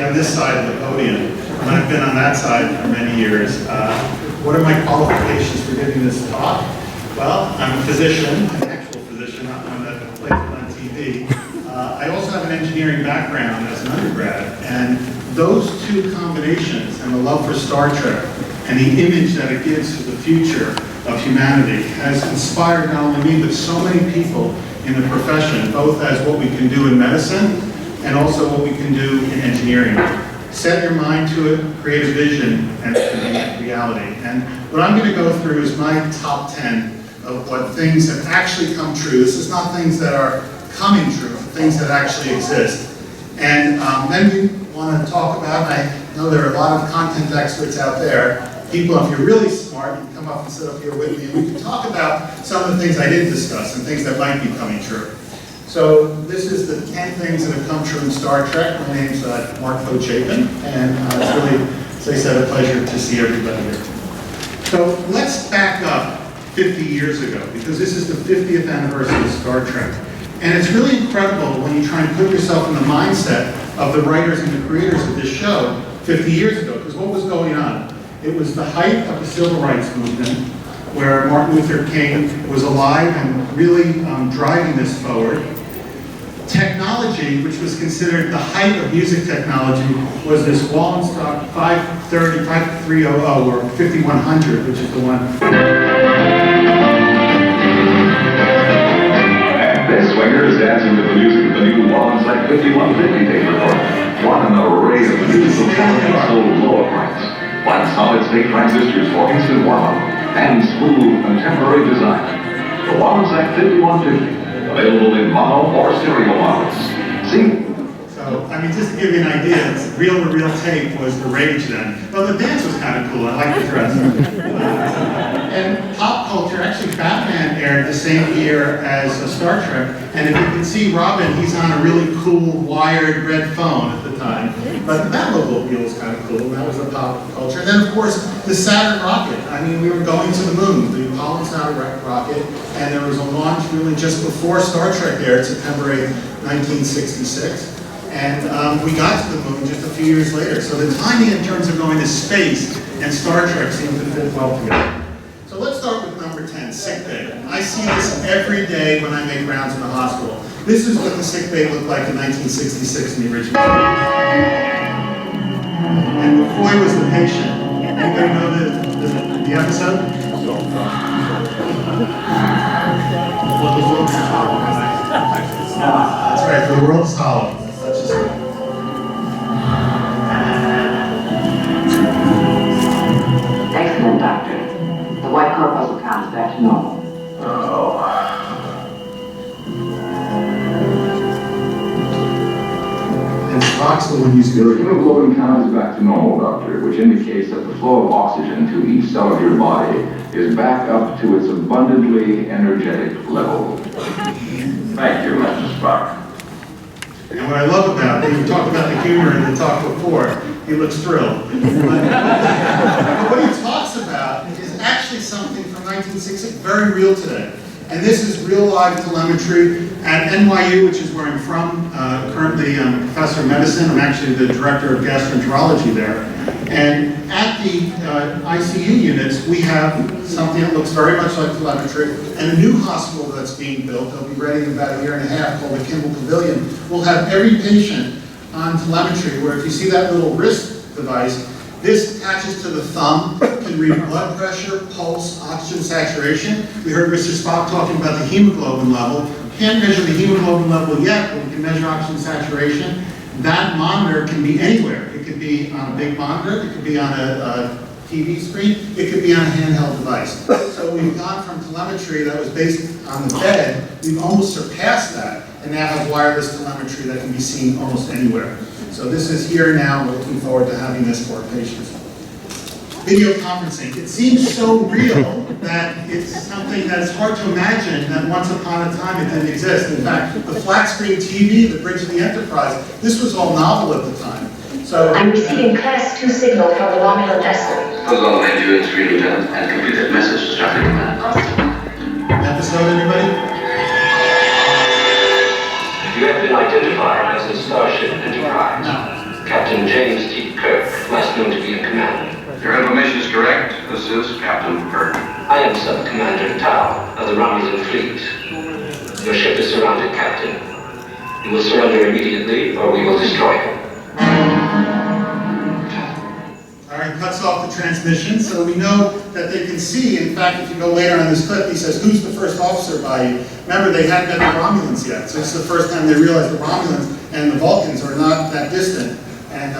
on this side of the podium, and I've been on that side for many years. What are my qualifications for giving this talk? Well, I'm a physician, an actual physician, not one that plays on TV. I also have an engineering background as an undergrad, and those two combinations and the love for Star Trek and the image that it gives to the future of humanity has inspired not only me, but so many people in the profession, both as what we can do in medicine and also what we can do in engineering. Set your mind to it, create a vision, and it can be reality. And what I'm going to go through is my top 10 of what things have actually come true. This is not things that are coming true, but things that actually exist. And then we want to talk about, I know there are a lot of content experts out there, people, if you're really smart, you can come up and sit up here with me, and we can talk about some of the things I didn't discuss and things that might be coming true. So this is the 10 things that have come true in Star Trek. My name's Mark Pochapin, and it's really, as I said, a pleasure to see everybody here. So let's back up 50 years ago, because this is the 50th anniversary of Star Trek. And it's really incredible when you try and put yourself in the mindset of the writers and the creators of this show 50 years ago, because what was going on? It was the height of the civil rights movement, where Martin Luther King was alive and really driving this forward. Technology, which was considered the height of music technology, was this Wallenstock 5300 or 5100, which is the one. This swinger is dancing to the music of the new Wallenstock 5150 tape recorder. What an array of musical talent and sold lower price. Like solid-state transistors for instant warm-up and smooth contemporary design. The Wallenstock 5150. Available in mono or stereo models. See? So, I mean, just to give you an idea, reel-to-reel tape was the rage then. Well, the dance was kind of cool. I like the dress. And pop culture, actually, Batman aired the same year as Star Trek. And if you can see Robin, he's on a really cool wired red phone at the time. But the Batmobile was kind of cool. That was the pop culture. And then, of course, the Saturn rocket. I mean, we were going to the moon, the Apollo Saturn rocket. And there was a launch really just before Star Trek aired, September 8, 1966. And we got to the moon just a few years later. So the timing in terms of going to space and Star Trek seemed to fit well together. So let's start with number 10, sick bay. I see this every day when I make rounds in the hospital. This is what the sick bay looked like in 1966 in the original. And McCoy was the patient. Anybody know the episode? That's right, the world's hollow. That's just right. Excellent, Doctor. The white corpuscle count is back to normal. And Spock's the one using Your hemoglobin count is back to normal, Doctor, which indicates that the flow of oxygen to each cell of your body is back up to its abundantly energetic level. Thank you, Mr. Spock. And what I love about it, we talked about the humor in the talk before, he looks thrilled. But what he talks about is actually something from 1966, very real today. And this is real live telemetry at NYU, which is where I'm from. Currently, I'm a professor of medicine. I'm actually the director of gastroenterology there. And at the ICU units, we have something that looks very much like telemetry. And a new hospital that's being built, they'll be ready in about a year and a half, called the Kimball Pavilion, will have every patient on telemetry, where if you see that little wrist device, this attaches to the thumb, can read blood pressure, pulse, oxygen saturation. We heard Mr. Spock talking about the hemoglobin level. Can't measure the hemoglobin level yet, but we can measure oxygen saturation. That monitor can be anywhere. It could be on a big monitor, it could be on a TV screen, it could be on a handheld device. So we've gone from telemetry that was based on the bed, we've almost surpassed that, and now have wireless telemetry that can be seen almost anywhere. So this is here now. We're looking forward to having this for our patients. Video conferencing. It seems so real that it's something that's hard to imagine that once upon a time it didn't exist. In fact, the flat screen TV, the Bridge of the Enterprise, this was all novel at the time. So I'm receiving Class 2 signal from the Romulan vessel. Hello, Major and Screen Lieutenant, and completed message to traffic command. episode, anybody? You have been identified as a Starship Enterprise. No. Captain James T. Kirk, last known to be in command. Your information is correct. This is Captain Kirk. I am Sub-Commander Tau of the Romulan fleet. Your ship is surrounded, Captain. You will surrender immediately, or we will destroy him. All right, cuts off the transmission, so we know that they can see. In fact, if you go later on this clip, he says, "Who's the first officer by you?" Remember, they hadn't met the Romulans yet, so it's the first time they realize the Romulans and the Vulcans are not that distant. And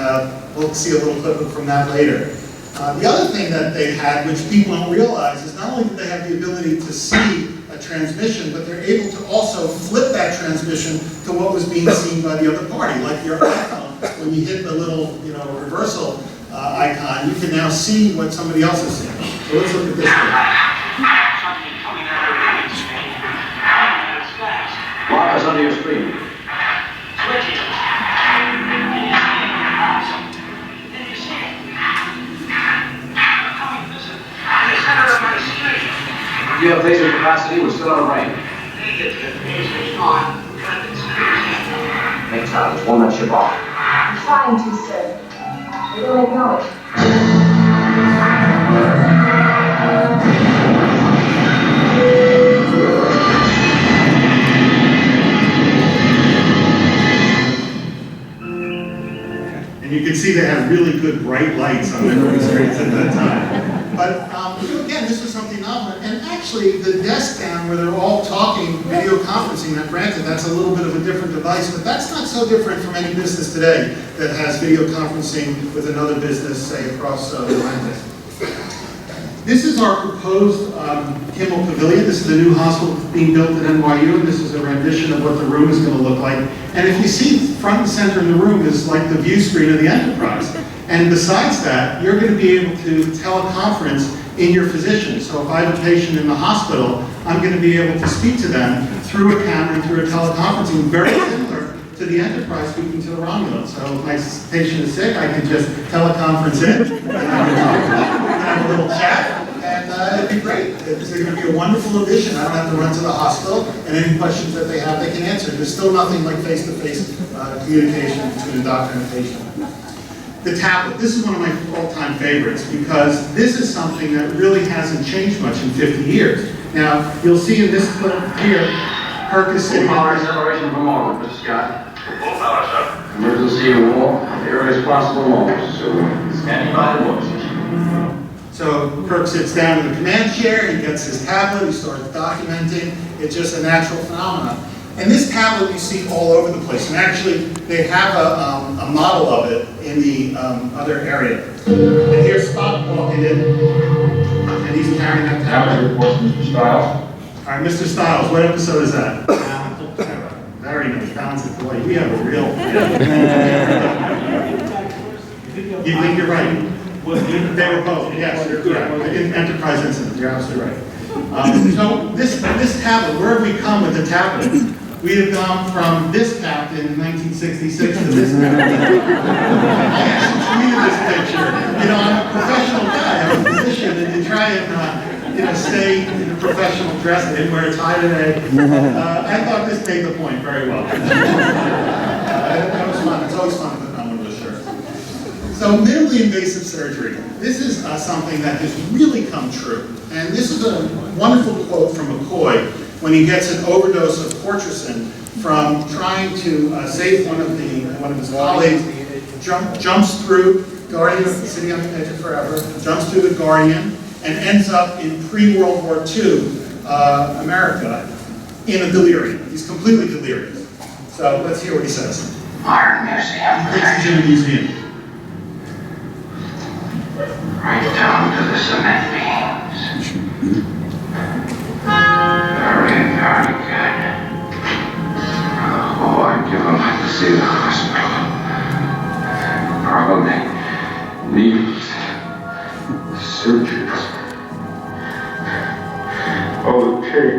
we'll see a little clip from that later. The other thing that they had, which people don't realize, is not only do they have the ability to see a transmission, but they're able to also flip that transmission to what was being seen by the other party. Like your iPhone, when you hit the little, reversal icon, you can now see what somebody else is seeing. So let's look at this one. Markers under your screen. You have laser capacity, we're still on range. Make time, just one that ship off. I'm trying to, sir. They don't acknowledge. And you can see they have really good bright lights on their screens at that time. But again, this was something novel. And actually, the desk down where they're all talking, video conferencing, now granted, that's a little bit of a different device, but that's not so different from any business today that has video conferencing with another business, say, across the Atlantic. This is our proposed Kimmel Pavilion. This is the new hospital being built at NYU, and this is a rendition of what the room is going to look like. And if you see front and center in the room is like the view screen of the Enterprise. And besides that, you're going to be able to teleconference in your physician. So if I have a patient in the hospital, I'm going to be able to speak to them through a camera and through a teleconferencing, very similar to the Enterprise speaking to the Romulans. So if my patient is sick, I can just teleconference in, and I can have a little chat, and it'd be great. It's going to be a wonderful addition. I don't have to run to the hospital, and any questions that they have, they can answer. There's still nothing like face-to-face communication between the doctor and the patient. The tablet, this is one of my all-time favorites because this is something that really hasn't changed much in 50 years. Now, you'll see in this clip here, Kirk is sitting Power on this. acceleration for moment, Mr. Scott. Full power, sir. Emergency in wall, the earliest possible moment, so standing by the voice. So Kirk sits down in the command chair, he gets his tablet, he starts documenting. It's just a natural phenomenon. And this tablet you see all over the place. And actually, they have a model of it in the other area. And here's Spock walking in, and he's carrying that tablet. Reports, Mr. Stiles. All right, Mr. Stiles, what episode is that? Very nice, balanced boy. We have a real. You think you're right? They were both. Yes, you're correct. In Enterprise incident, you're absolutely right. So this tablet, where have we come with the tablet? We have gone from this captain in 1966 to this captain. I actually tweeted this picture. I'm a professional guy. I'm a physician, and you try and stay in a professional dress. I didn't wear a tie today. I thought this made the point very well. That was fun. It's always fun to put on one of those shirts. So minimally invasive surgery. This is something that has really come true. And this is a wonderful quote from McCoy when he gets an overdose of Pochapin from trying to save one of his colleagues. Jumps through Guardian of the City on the Edge of Forever, jumps through the Guardian, and ends up in pre-World War II America in a delirium. He's completely delirious. So let's hear what he says. Modern museum. He thinks he's in a museum. Right down to the cement beams. Very, very good. Oh, I'd give them to see the hospital. Probably needs surgeons. Oh, the pig.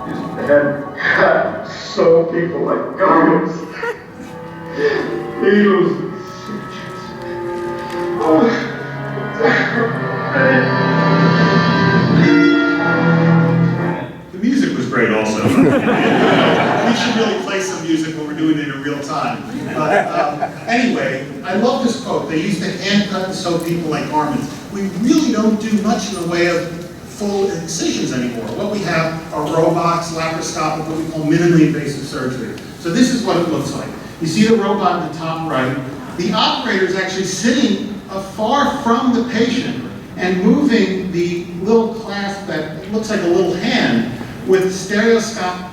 His head cut so people like goblins. Needles and surgeons. Oh. The music was great also. we should really play some music when we're doing it in real time. But anyway, I love this quote. They used to hand cut and sew people like garments. We really don't do much in the way of full incisions anymore. What we have are robots, laparoscopic, what we call minimally invasive surgery. So this is what it looks like. You see the robot in the top right. The operator is actually sitting far from the patient and moving the little clasp that looks like a little hand with stereoscopic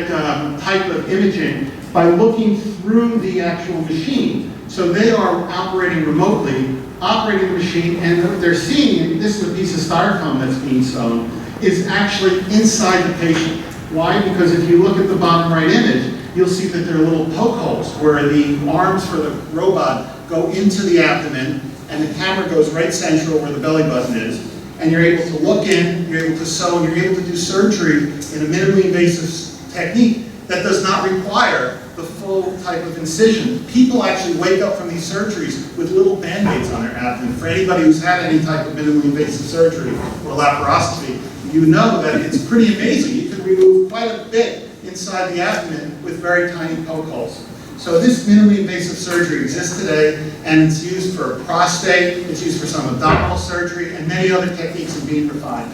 type of imaging by looking through the actual machine. So they are operating remotely, operating the machine, and what they're seeing, this is a piece of styrofoam that's being sewn, is actually inside the patient. Why? Because if you look at the bottom right image, you'll see that there are little poke holes where the arms for the robot go into the abdomen, and the camera goes right central where the belly button is, and you're able to look in, you're able to sew, and you're able to do surgery in a minimally invasive technique that does not require the full type of incision. People actually wake up from these surgeries with little band-aids on their abdomen. For anybody who's had any type of minimally invasive surgery or laparoscopy, you know that it's pretty amazing. You can remove quite a bit inside the abdomen with very tiny poke holes. So this minimally invasive surgery exists today, and it's used for prostate, it's used for some abdominal surgery, and many other techniques are being refined.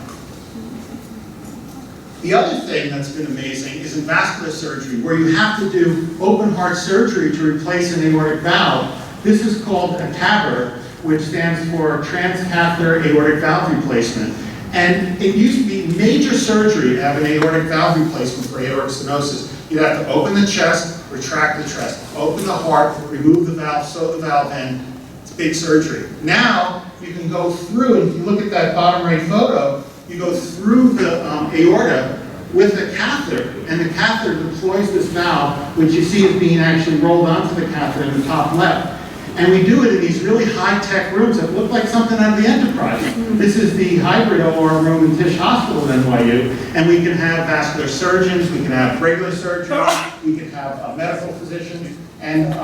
The other thing that's been amazing is in vascular surgery, where you have to do open heart surgery to replace an aortic valve. This is called a TAVR, which stands for transcatheter aortic valve replacement. And it used to be major surgery to have an aortic valve replacement for aortic stenosis. You'd have to open the chest, retract the chest, open the heart, remove the valve, sew the valve in. It's big surgery. Now, you can go through, and if you look at that bottom right photo, you go through the aorta with a catheter, and the catheter deploys this valve, which you see is being actually rolled onto the catheter in the top left. And we do it in these really high-tech rooms that look like something out of the Enterprise. This is the hybrid OR room in Tisch Hospital at NYU, and we can have vascular surgeons, we can have regular surgeons, we can have medical physicians, and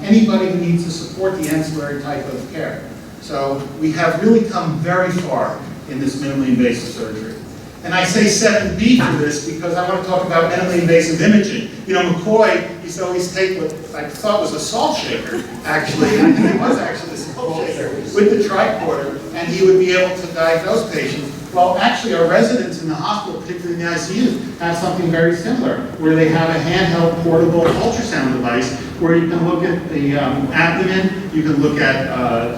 anybody who needs to support the ancillary type of care. So we have really come very far in this minimally invasive surgery. And I say 7B for this because I want to talk about minimally invasive imaging. You know, McCoy used to always take what I thought was a salt shaker, actually, and I think it was actually a salt shaker, with the tricorder, and he would be able to diagnose patients. Well, actually, our residents in the hospital, particularly in the ICU, have something very similar, where they have a handheld portable ultrasound device where you can look at the abdomen, you can look at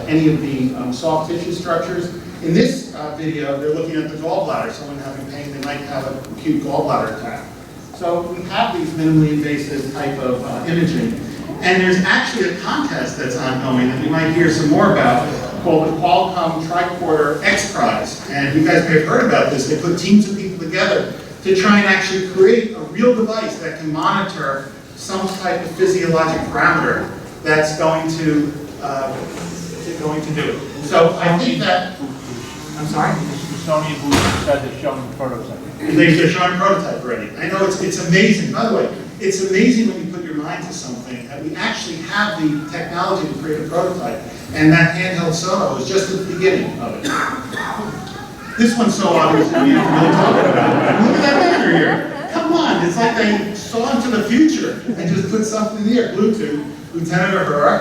any of the soft tissue structures. In this video, they're looking at the gallbladder. Someone having pain, they might have an acute gallbladder attack. So we have these minimally invasive type of imaging. And there's actually a contest that's ongoing that you might hear some more about called the Qualcomm Tricorder X Prize. And you guys may have heard about this. They put teams of people together to try and actually create a real device that can monitor some type of physiologic parameter that's going to do it. So I think that, I'm sorry? Smithsonian who said they're showing the prototype. They're showing a prototype already. I know it's amazing. By the way, it's amazing when you put your mind to something that we actually have the technology to create a prototype. And that handheld sono is just the beginning of it. This one's so obvious that we don't really talk about it. Look at that picture here. Come on, it's like they saw into the future and just put something in the air. Bluetooth. Lieutenant Uhura,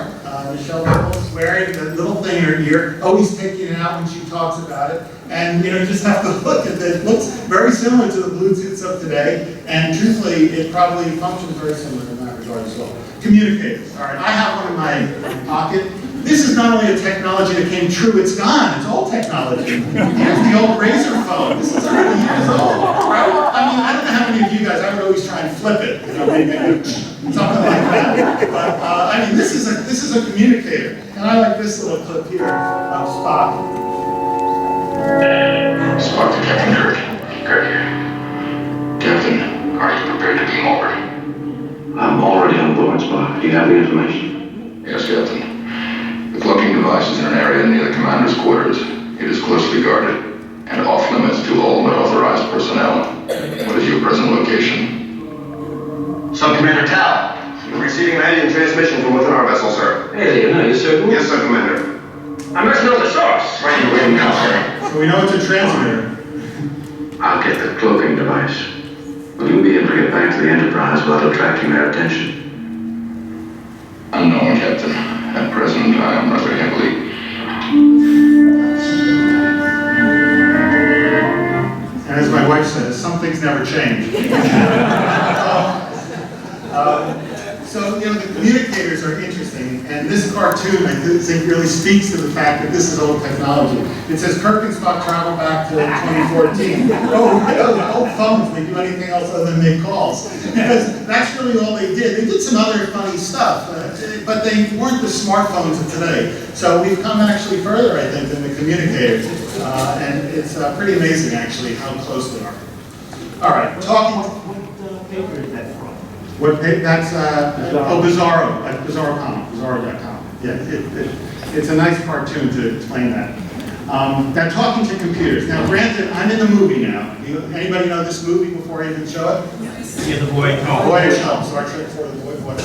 Michelle Nichols, wearing the little thing in her ear, always taking it out when she talks about it. And you just have to look at it. It looks very similar to the Bluetooths of today, and truthfully, it probably functions very similar in that regard as well. Communicators. All right, I have one in my pocket. This is not only a technology that came true, it's gone. It's old technology. Here's the old Razor phone. This is 100 years old, right? I mean, I don't know how many of you guys, I would always try and flip it, maybe something like that. But I mean, this is a communicator, and I like this little clip here of Spock. Spock to Captain Kirk. Kirk here. Captain, are you prepared to beam over? I'm already on board, Spock. Do you have the information? Yes, Captain. The cloaking device is in an area near the commander's quarters. It is closely guarded and off limits to all unauthorized personnel. What is your present location? Sub-Commander Tal. We're receiving an alien transmission from within our vessel, sir. Alien, are you certain? Yes, sir, Commander. I must know the source. Right here with me now, sir. So we know it's a transmitter. I'll get the cloaking device. Will you be able to get back to the Enterprise without attracting their attention? Unknown, Captain. At present, I am rather heavily. And as my wife says, some things never change. So, you know, the communicators are interesting, and this cartoon, I think, really speaks to the fact that this is old technology. It says Kirk and Spock travel back to 2014. Oh, you know, the old phones, they do anything else other than make calls. Because that's really all they did. They did some other funny stuff, but they weren't the smartphones of today. So we've come actually further, I think, than the communicators. And it's pretty amazing, actually, how close they are. All right, talking. What paper is that from? What page? That's Bizarro, like Bizarro.com. Yeah, it's a nice cartoon to explain that. They're talking to computers. Now, granted, I'm in the movie now. Anybody know this movie before I even show it? Yeah, the Voyage Home. Voyage Home, Star Trek for the Voyage.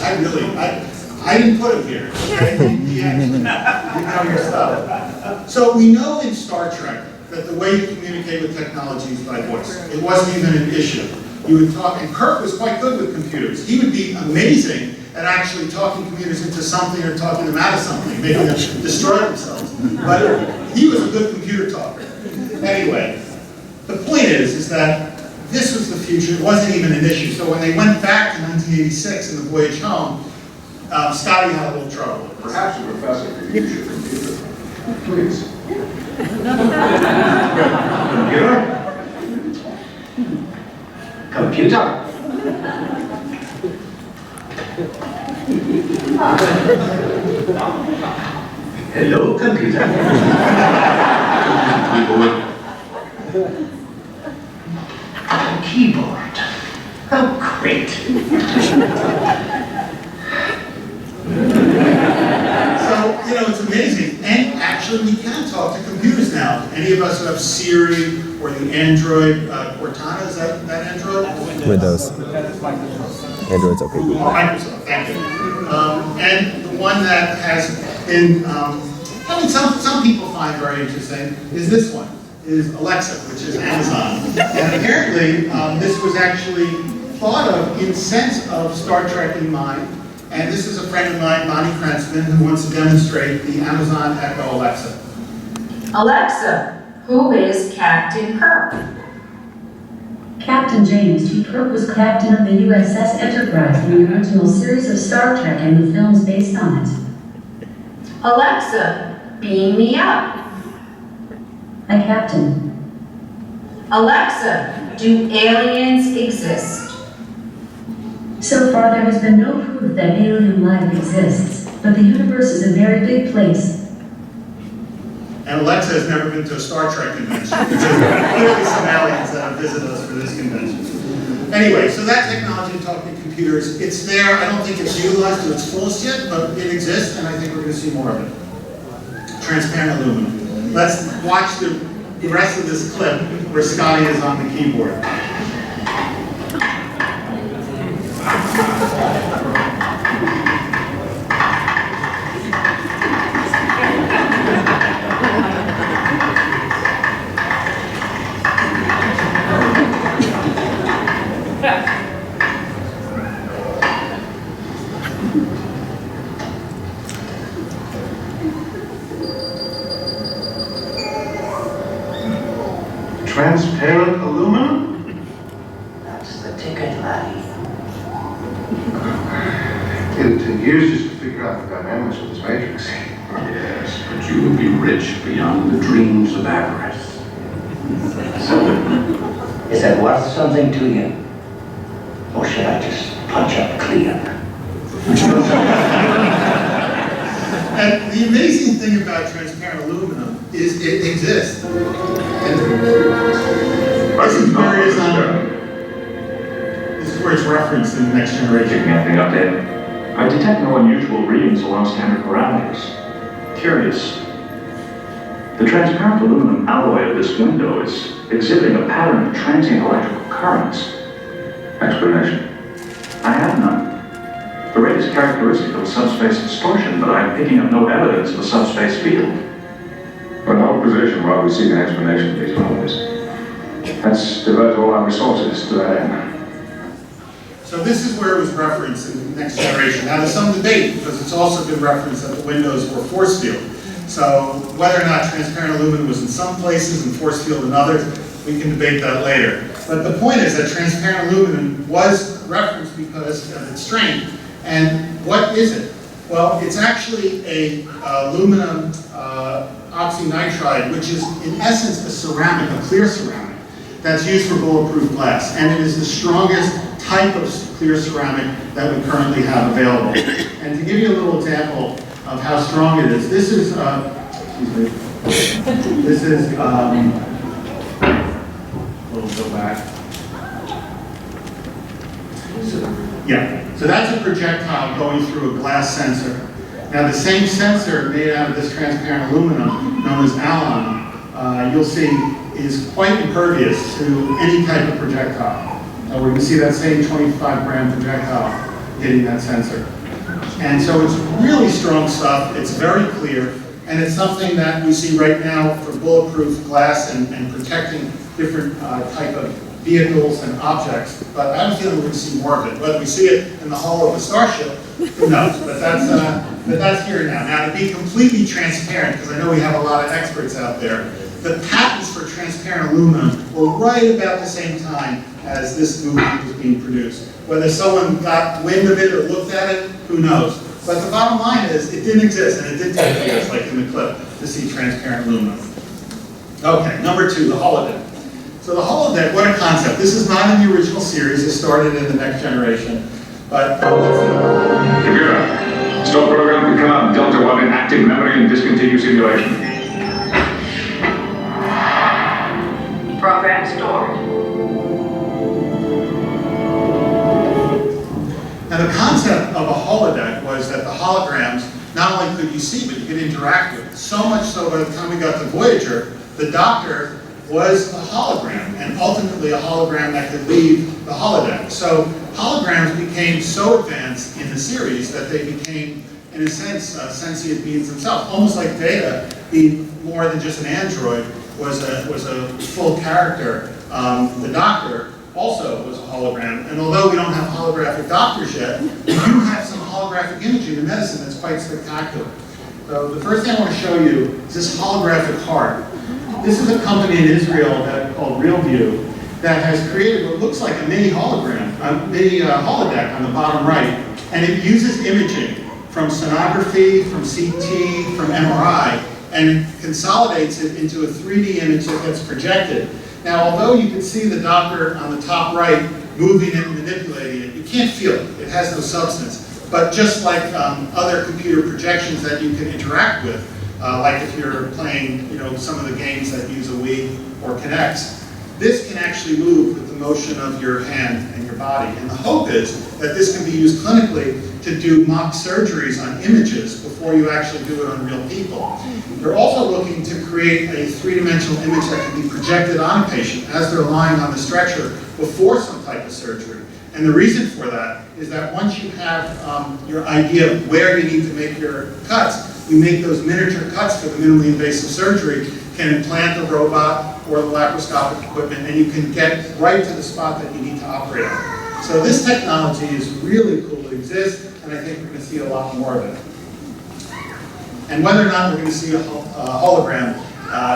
I didn't put him here. Okay? You know your stuff. So we know in Star Trek that the way you communicate with technology is by voice. It wasn't even an issue. You would talk, and Kirk was quite good with computers. He would be amazing at actually talking computers into something or talking them out of something, making them destroy themselves. But he was a good computer talker. Anyway, the point is that this was the future. It wasn't even an issue. So when they went back to 1986 in the Voyage Home, Scotty had a little trouble. Perhaps the professor could use your computer. Please. Computer? Hello, computer. Keyboard. Oh, great. So, you know, it's amazing. And actually, we can talk to computers now. Any of us who have Siri or the Android Cortana, is that Android? Windows. Android's okay. Microsoft, thank you. And the one that has been, I mean, some people find very interesting is this one, is Alexa, which is Amazon. And apparently, this was actually thought of in sense of Star Trek in mind. And this is a friend of mine, Bonnie Krentzman, who wants to demonstrate the Amazon Echo Alexa. Alexa, who is Captain Kirk? Captain James T. Kirk was captain of the USS Enterprise in the original series of Star Trek and the films based on it. Alexa, beam me up. Hi, Captain. Alexa, do aliens exist? So far, there has been no proof that alien life exists, but the universe is a very big place. And Alexa has never been to a Star Trek convention. So clearly some aliens that have visited us for this convention. Anyway, so that technology of talking to computers, it's there. I don't think it's utilized to its fullest yet, but it exists, and I think we're going to see more of it. Transparent aluminum. Let's watch the rest of this clip where Scotty is on the keyboard. Transparent aluminum? That's the ticket, laddie. It'll take years just to figure out the dynamics of this matrix. Yes, but you will be rich beyond the dreams of avarice. So, is that worth something to you? Or should I just punch up clean? And the amazing thing about transparent aluminum is it exists. And this is where it's referenced in the Next Generation. Picking anything up, Dave? I detect no unusual readings along standard parameters. Curious. The transparent aluminum alloy of this window is exhibiting a pattern of transient electrical currents. Explanation? I have none. The rate is characteristic of a subspace distortion, but I'm picking up no evidence of a subspace field. We're in no position while we seek an explanation of these anomalies. Let's devote all our resources to that end. So this is where it was referenced in the Next Generation. Now there's some debate because it's also been referenced that the windows were force field. So whether or not transparent aluminum was in some places and force field in others, we can debate that later. But the point is that transparent aluminum was referenced because of its strength. And what is it? Well, it's actually a aluminum oxynitride, which is in essence a ceramic, a clear ceramic, that's used for bulletproof glass. And it is the strongest type of clear ceramic that we currently have available. And to give you a little example of how strong it is, this is, we'll go back. So that's a projectile going through a glass sensor. Now the same sensor made out of this transparent aluminum, known as alum, you'll see is quite impervious to any type of projectile. We can see that same 25-gram projectile hitting that sensor. And so it's really strong stuff, it's very clear, and it's something that we see right now for bulletproof glass and protecting different type of vehicles and objects, but I have a feeling we're going to see more of it. Whether we see it in the hull of a starship, who knows? But that's here now. Now, to be completely transparent, because I know we have a lot of experts out there, the patents for transparent aluminum were right about the same time as this movie was being produced. Whether someone got wind of it or looked at it, who knows? But the bottom line is, it didn't exist, and it did take years, like in the clip, to see transparent aluminum. Okay, number 2, the holodeck. So the holodeck, what a concept. This is not in the original series. It started in the Next Generation. But Computer, stop program to come out Delta 1 in active memory and discontinue simulation. Program stored. Now the concept of a holodeck was that the holograms, not only could you see, but you could interact with. So much so by the time we got to Voyager, the Doctor was a hologram, and ultimately a hologram that could leave the holodeck. So holograms became so advanced in the series that they became, in a sense, sentient beings themselves. Almost like Data, being more than just an android, was a full character. The Doctor also was a hologram, and although we don't have holographic doctors yet, we do have some holographic imaging in medicine that's quite spectacular. So the first thing I want to show you is this holographic heart. This is a company in Israel called RealView that has created what looks like a mini hologram, a mini holodeck on the bottom right, and it uses imaging from sonography, from CT, from MRI, and consolidates it into a 3D image that gets projected. Now, although you can see the Doctor on the top right moving it and manipulating it, you can't feel it. It has no substance. But just like other computer projections that you can interact with, like if you're playing, some of the games that use a Wii or Kinects, this can actually move with the motion of your hand and your body. And the hope is that this can be used clinically to do mock surgeries on images before you actually do it on real people. They're also looking to create a three-dimensional image that can be projected on a patient as they're lying on the stretcher before some type of surgery. And the reason for that is that once you have your idea of where you need to make your cuts, you make those miniature cuts for the minimally invasive surgery, can implant the robot or the laparoscopic equipment, and you can get right to the spot that you need to operate on. So this technology is really cool to exist, and I think we're going to see a lot more of it. And whether or not we're going to see a hologram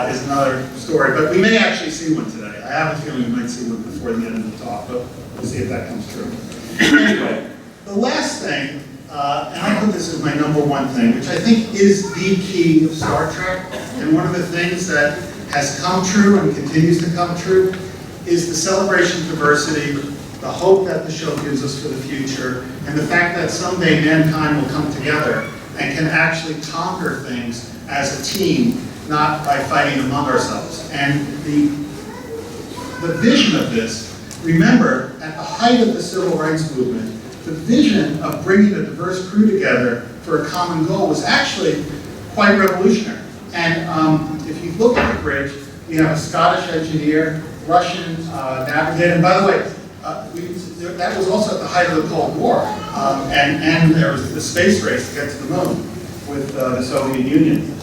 is another story, but we may actually see one today. I have a feeling we might see one before the end of the talk, but we'll see if that comes true. Anyway, the last thing, and I put this as my #1 thing, which I think is the key of Star Trek, and one of the things that has come true and continues to come true, is the celebration of diversity, the hope that the show gives us for the future, and the fact that someday mankind will come together and can actually conquer things as a team, not by fighting among ourselves. And the vision of this, remember, at the height of the civil rights movement, the vision of bringing a diverse crew together for a common goal was actually quite revolutionary. And if you look at the bridge, we have a Scottish engineer, Russian navigator, and by the way, that was also at the height of the Cold War, and there was the space race to get to the moon with the Soviet Union.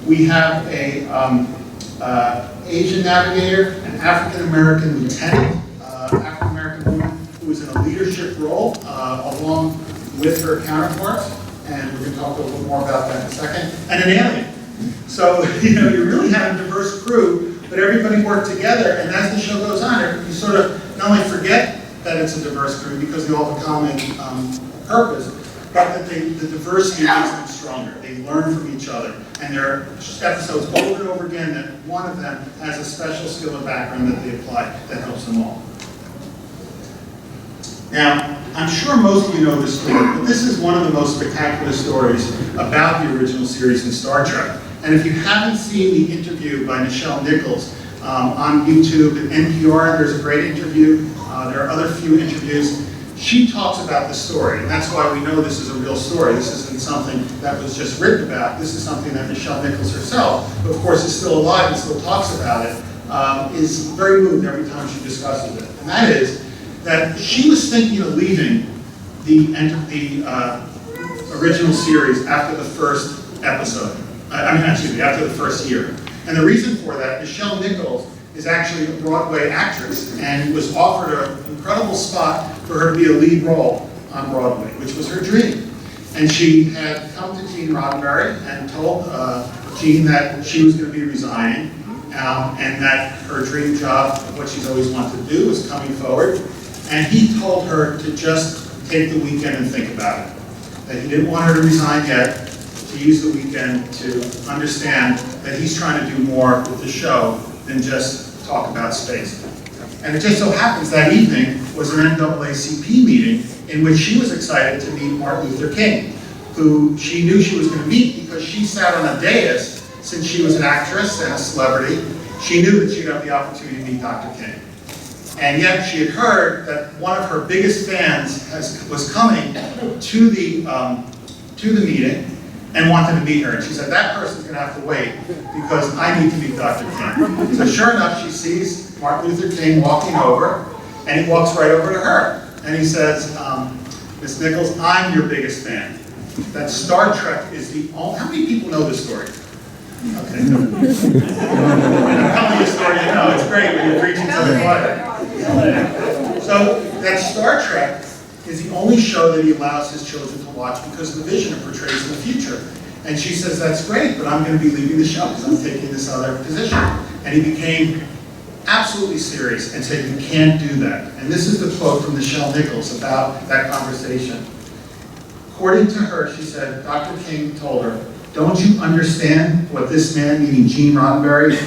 We have a Asian navigator, an African-American lieutenant, African-American woman who was in a leadership along with her counterparts, and we're going to talk a little more about that in a second, and an alien. So, you know, you really have a diverse crew, but everybody worked together, and as the show goes on, you sort of not only forget that it's a diverse crew because they all have a common purpose, but that the diversity makes them stronger. They learn from each other, and there are episodes over and over again that one of them has a special skill and background that they apply that helps them all. Now, I'm sure most of you know this story, but this is one of the most spectacular stories about the original series in Star Trek. And if you haven't seen the interview by Nichelle Nichols on YouTube and NPR, there's a great interview. There are other few interviews. She talks about the story, and that's why we know this is a real story. This isn't something that was just written about. This is something that Nichelle Nichols herself, who of course is still alive and still talks about it, is very moved every time she discusses it. And that is that she was thinking of leaving the original series after the first episode. After the first year. And the reason for that, Nichelle Nichols is actually a Broadway actress and was offered an incredible spot for her to be a lead role on Broadway, which was her dream. And she had come to Gene Roddenberry and told Gene that she was going to be resigning and that her dream job, what she's always wanted to do, was coming forward. And he told her to just take the weekend and think about it. That he didn't want her to resign yet, to use the weekend to understand that he's trying to do more with the show than just talk about space. And it just so happens that evening was an NAACP meeting in which she was excited to meet Martin Luther King, who she knew she was going to meet because she sat on a dais since she was an actress and a celebrity. She knew that she'd have the opportunity to meet Dr. King. And yet she had heard that one of her biggest fans was coming to the meeting and wanted to meet her. And she said, that person's going to have to wait because I need to meet Dr. King. So sure enough, she sees Martin Luther King walking over, and he walks right over to her. And he says, Miss Nichols, I'm your biggest fan. That Star Trek is the only... How many people know this story? Okay. I'm telling you a story you know. It's great when you're preaching to the choir. So that Star Trek is the only show that he allows his children to watch because of the vision it portrays in the future. And she says, that's great, but I'm going to be leaving the show because I'm taking this other position. And he became absolutely serious and said, you can't do that. And this is the quote from Nichelle Nichols about that conversation. According to her, she said, Dr. King told her, don't you understand what this man, meaning Gene Roddenberry,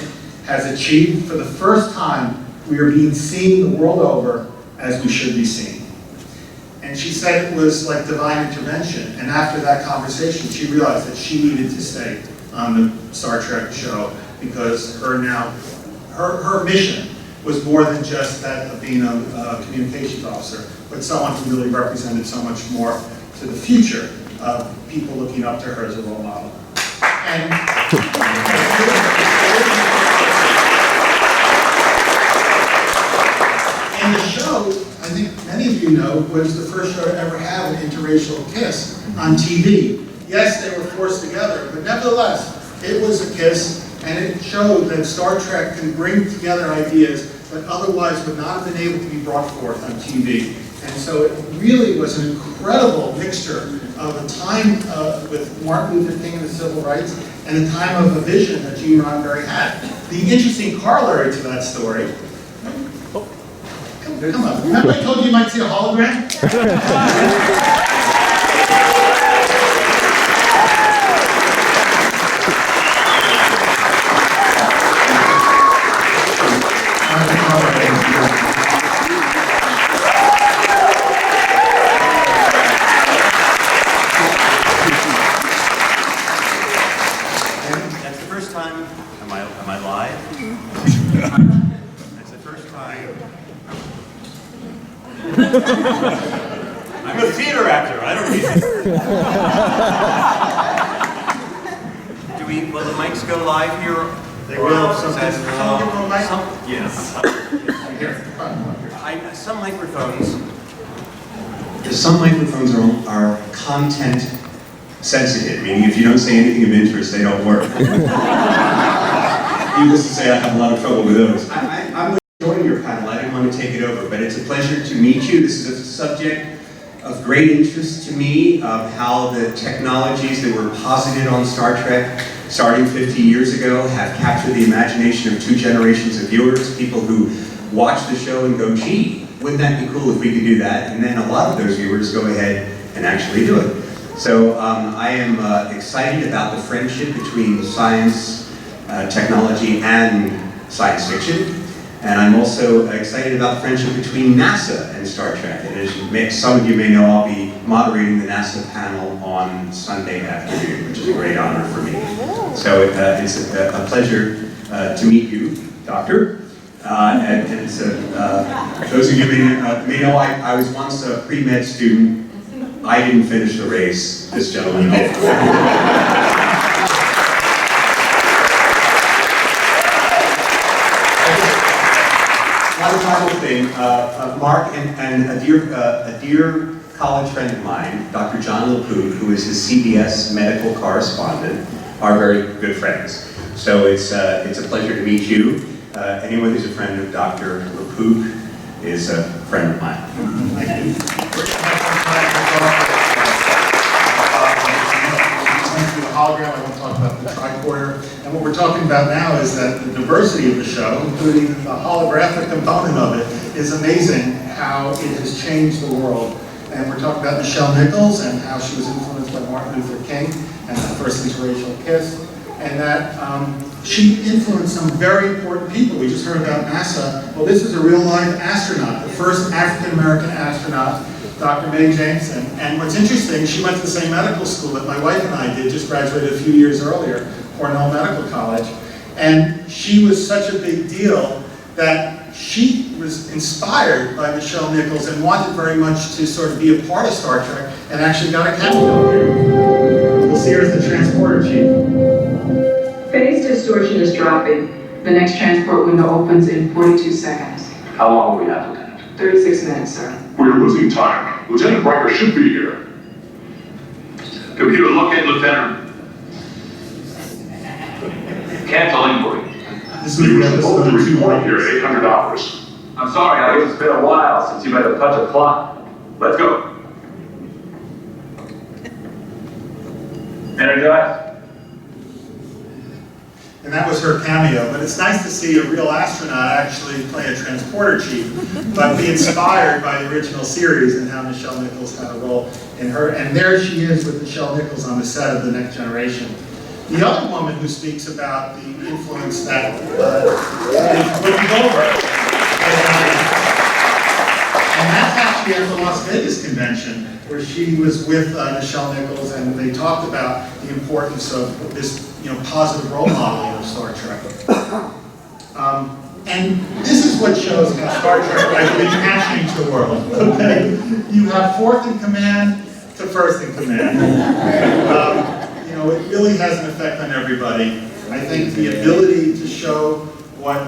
has achieved? For the first time, we are being seen the world over as we should be seen. And she said it was like divine intervention. And after that conversation, she realized that she needed to stay on the Star Trek show because her mission was more than just that of being a communications officer, but someone who really represented so much more to the future of people looking up to her as a role model. And the show, I think many of you know, was the first show to ever have an interracial kiss on TV. Yes, they were forced together, but nevertheless, it was a kiss, and it showed that Star Trek can bring together ideas that otherwise would not have been able to be brought forth on TV. And so it really was an incredible mixture of a time with Martin Luther King and the civil rights and a time of a vision that Gene Roddenberry had. The interesting corollary to that story, come on, remember I told you you might see a hologram? That's the first time. Am I live? That's the first time. I'm a theater actor. I don't need it. Will the mics go live here? They will. Yes. Some microphones. Some microphones are content sensitive, meaning if you don't say anything of interest, they don't work. Needless to say, I have a lot of trouble with those. I'm enjoying your panel. I didn't want to take it over, but it's a pleasure to meet you. This is a subject of great interest to me of how the technologies that were posited on Star Trek starting 50 years ago have captured the imagination of two generations of viewers, people who watch the show and go, gee, wouldn't that be cool if we could do that? And then a lot of those viewers go ahead and actually do it. So I am excited about the friendship between science, technology, and science fiction. And I'm also excited about the friendship between NASA and Star Trek. And as some of you may know, I'll be moderating the NASA panel on Sunday afternoon, which is a great honor for me. So it's a pleasure to meet you, Doctor. And it's those of you may know, I was once a pre-med student. I didn't finish the race. This gentleman did. One final thing, Mark and a dear college friend of mine, Dr. John LaPook, who is his CBS medical correspondent, are very good friends. So it's a pleasure to meet you. Anyone who's a friend of Dr. LaPook is a friend of mine. Thank you. The hologram, I want to talk about the tricorder. And what we're talking about now is that the diversity of the show, including the holographic component of it, is amazing how it has changed the world. And we're talking about Nichelle Nichols and how she was influenced by Martin Luther King and the first interracial kiss. And that she influenced some very important people. We just heard about NASA. Well, this is a real-life astronaut, the first African-American astronaut, Dr. Mae Jameson. And what's interesting, she went to the same medical school that my wife and I did, just graduated a few years earlier, Cornell Medical College. And she was such a big deal that she was inspired by Nichelle Nichols and wanted very much to sort of be a part of Star Trek and actually got a cameo here. You'll see her as the transporter chief. Phase distortion is dropping. The next transport window opens in 42 seconds. How long will we have, Lieutenant? 36 minutes, sir. We're losing time. Lieutenant Riker should be here. Computer, locate Lieutenant. Cancel inquiry. This He was supposed to report here at 800 hours. I'm sorry, Alex. It's been a while since you made a touch of clock. Let's go. Energize. And that was her cameo, but it's nice to see a real astronaut actually play a transporter chief, but be inspired by the original series and how Nichelle Nichols had a role in her. And there she is with Nichelle Nichols on the set of The Next Generation. The other woman who speaks about the influence that is looking over, and that's actually at the Las Vegas convention, where she was with Nichelle Nichols, and they talked about the importance of this, positive role modeling of Star Trek. And this is what shows how Star Trek really can change the world. Okay, you have fourth in command to first in command. It really has an effect on everybody. I think the ability to show what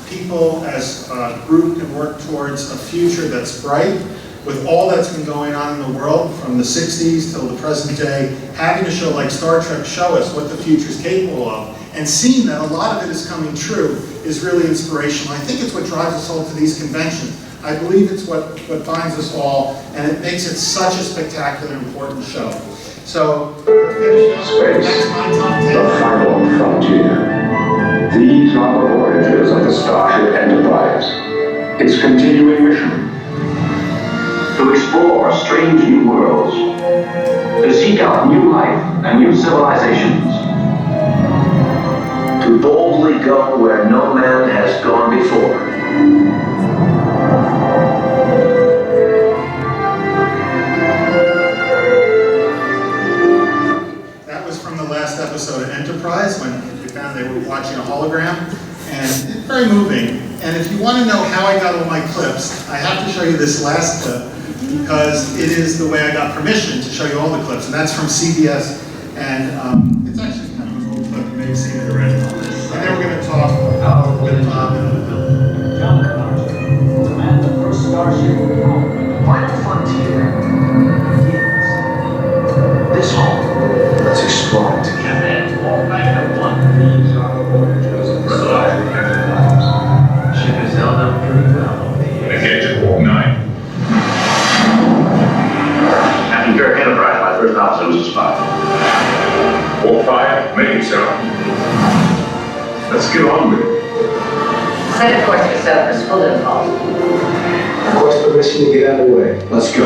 people as a group can work towards a future that's bright, with all that's been going on in the world from the 60s till the present day, having a show like Star Trek show us what the future is capable of, and seeing that a lot of it is coming true is really inspirational. I think it's what drives us all to these conventions. I believe it's what binds us all, and it makes it such a spectacular, important show. So, Space, the final frontier. These are the voyages of the Starship Enterprise. Its continuing mission: To explore strange new worlds. To seek out new life and new civilizations. To boldly go where no man has gone before. Episode of Enterprise, when we found they were watching a hologram, and it's very moving. And if you want to know how I got all my clips, I have to show you this last clip, because it is the way I got permission to show you all the clips, and that's from CBS, and it's actually kind of an old clip, you may have seen it already. And then we're going to talk with John Connor, command the first starship with power. Final frontier begins. This home, let's explore it together. These are the voyages of the Starship Enterprise. Ship has held up pretty well over the years. Engage at warp 9. First officer, Mr. Spy. All fire, make it so. Let's get on with it. Set a course for Silver's full impulse. Request permission to get underway. Let's go.